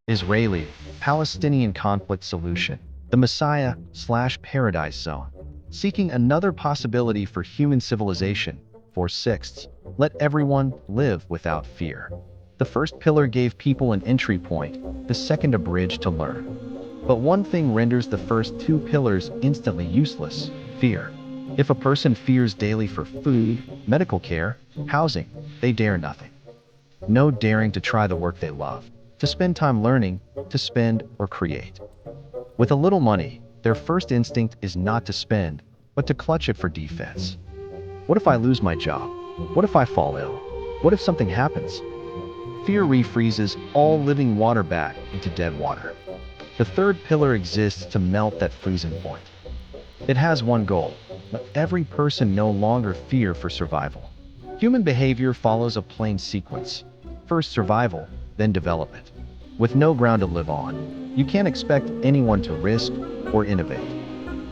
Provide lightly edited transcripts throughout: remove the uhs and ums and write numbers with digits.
Israeli, Palestinian conflict solution, the Messiah/Paradise Zone. Seeking another possibility for human civilization. 4/6. Let everyone live without fear. The first pillar gave people an entry point, the second a bridge to learn. But one thing renders the first two pillars instantly useless: fear. If a person fears daily for food, medical care, housing, they dare nothing. No daring to try the work they love, to spend time learning, to spend or create. With a little money, their first instinct is not to spend, but to clutch it for defense. What if I lose my job? What if I fall ill? What if something happens? Fear refreezes all living water back into dead water. The third pillar exists to melt that freezing point. It has one goal: let every person no longer fear for survival. Human behavior follows a plain sequence. First survival, then development. With no ground to live on, you can't expect anyone to risk or innovate.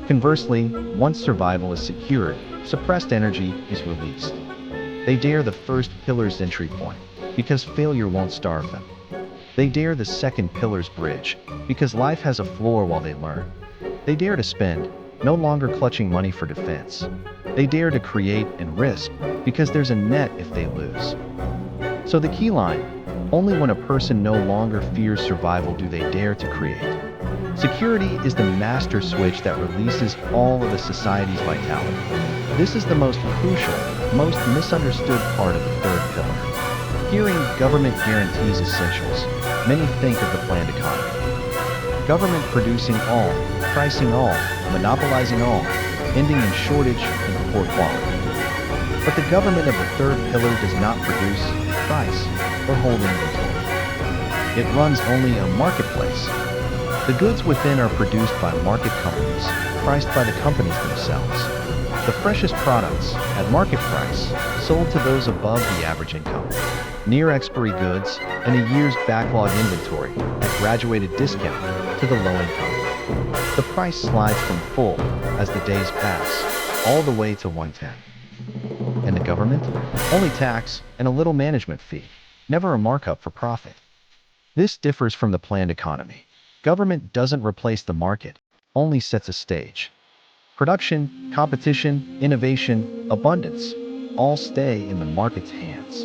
Conversely, once survival is secured, suppressed energy is released. They dare the first pillar's entry point, because failure won't starve them. They dare the second pillar's bridge, because life has a floor while they learn. They dare to spend, no longer clutching money for defense. They dare to create and risk, because there's a net if they lose. So the key line: only when a person no longer fears survival do they dare to create. Security is the master switch that releases all of a society's vitality. This is the most crucial, most misunderstood part of the third pillar. Hearing government guarantees essentials, many think of the planned economy. Government producing all, pricing all, monopolizing all, ending in shortage and poor quality. But the government of the third pillar does not produce, price, or hold inventory. It runs only a marketplace. The goods within are produced by market companies, priced by the companies themselves. The freshest products, at market price, sold to those above the average income. Near expiry goods, and a year's backlog inventory, at graduated discount, to the low income. The price slides from full, as the days pass, all the way to 110. And the government? Only tax and a little management fee, never a markup for profit. This differs from the planned economy. Government doesn't replace the market, only sets a stage. Production, competition, innovation, abundance, all stay in the market's hands.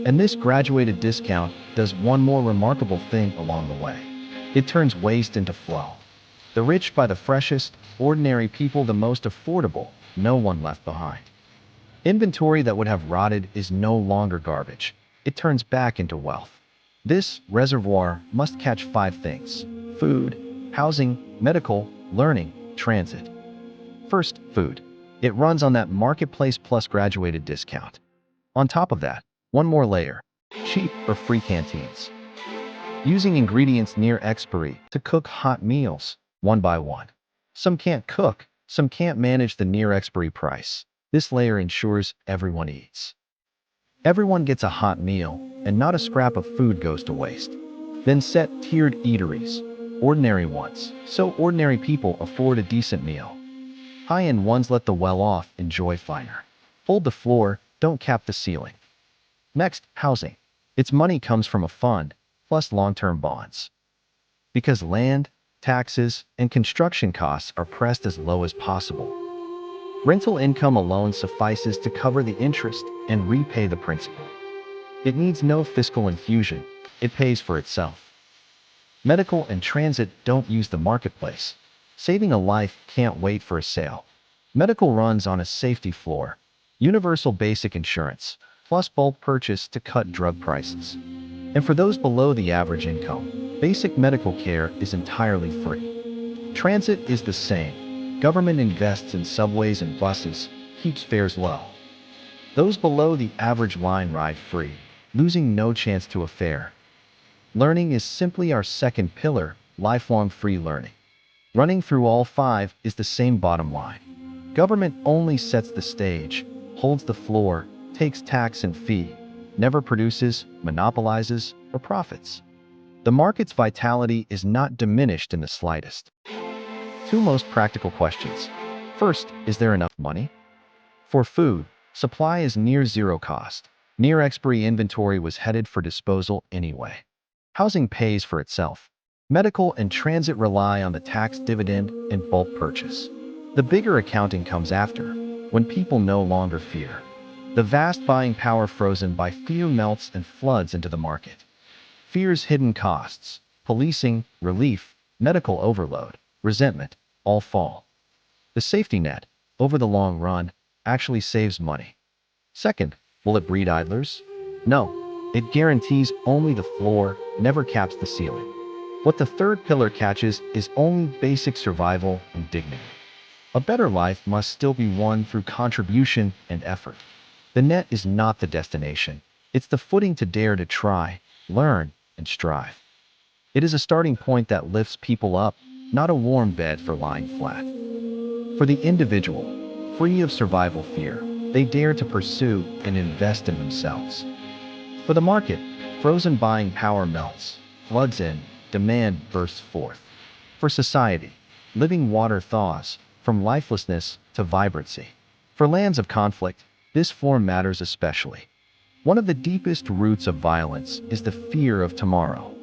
And this graduated discount does one more remarkable thing along the way. It turns waste into flow. The rich buy the freshest, ordinary people the most affordable, no one left behind. Inventory that would have rotted is no longer garbage. It turns back into wealth. This reservoir must catch 5 things: food, housing, medical, learning, transit. First, food. It runs on that marketplace plus graduated discount. On top of that, one more layer: cheap or free canteens. Using ingredients near expiry to cook hot meals, one by one. Some can't cook, some can't manage the near expiry price. This layer ensures everyone eats. Everyone gets a hot meal, and not a scrap of food goes to waste. Then set tiered eateries. Ordinary ones, so ordinary people afford a decent meal. High-end ones let the well-off enjoy finer. Hold the floor, don't cap the ceiling. Next, housing. Its money comes from a fund, plus long-term bonds. Because land, taxes, and construction costs are pressed as low as possible. Rental income alone suffices to cover the interest and repay the principal. It needs no fiscal infusion, it pays for itself. Medical and transit don't use the marketplace. Saving a life can't wait for a sale. Medical runs on a safety floor. Universal basic insurance, plus bulk purchase to cut drug prices. And for those below the average income, basic medical care is entirely free. Transit is the same. Government invests in subways and buses, keeps fares low. Those below the average line ride free, losing no chance to a fare. Learning is simply our second pillar, lifelong free learning. Running through all 5 is the same bottom line. Government only sets the stage, holds the floor, takes tax and fee, never produces, monopolizes, or profits. The market's vitality is not diminished in the slightest. 2 most practical questions. First, is there enough money? For food, supply is near zero cost. Near expiry inventory was headed for disposal anyway. Housing pays for itself. Medical and transit rely on the tax dividend and bulk purchase. The bigger accounting comes after, when people no longer fear. The vast buying power frozen by fear melts and floods into the market. Fear's hidden costs, policing, relief, medical overload, resentment, all fall. The safety net, over the long run, actually saves money. Second, will it breed idlers? No, it guarantees only the floor, never caps the ceiling. What the third pillar catches is only basic survival and dignity. A better life must still be won through contribution and effort. The net is not the destination. It's the footing to dare to try, learn, and strive. It is a starting point that lifts people up, not a warm bed for lying flat. For the individual, free of survival fear, they dare to pursue and invest in themselves. For the market, frozen buying power melts, floods in, demand bursts forth. For society, living water thaws, from lifelessness to vibrancy. For lands of conflict, this form matters especially. One of the deepest roots of violence is the fear of tomorrow.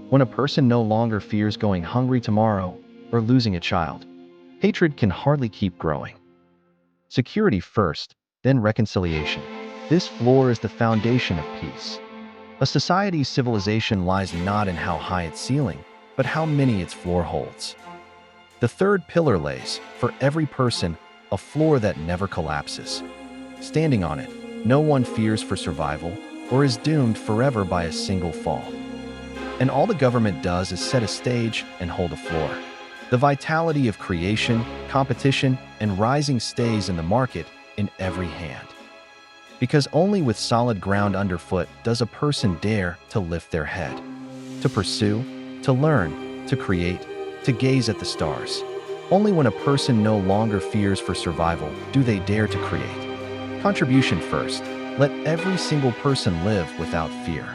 When a person no longer fears going hungry tomorrow or losing a child, hatred can hardly keep growing. Security first, then reconciliation. This floor is the foundation of peace. A society's civilization lies not in how high its ceiling, but how many its floor holds. The third pillar lays, for every person, a floor that never collapses. Standing on it, no one fears for survival or is doomed forever by a single fall. And all the government does is set a stage and hold a floor. The vitality of creation, competition, and rising stays in the market in every hand. Because only with solid ground underfoot does a person dare to lift their head, to pursue, to learn, to create, to gaze at the stars. Only when a person no longer fears for survival do they dare to create. Contribution first. Let every single person live without fear.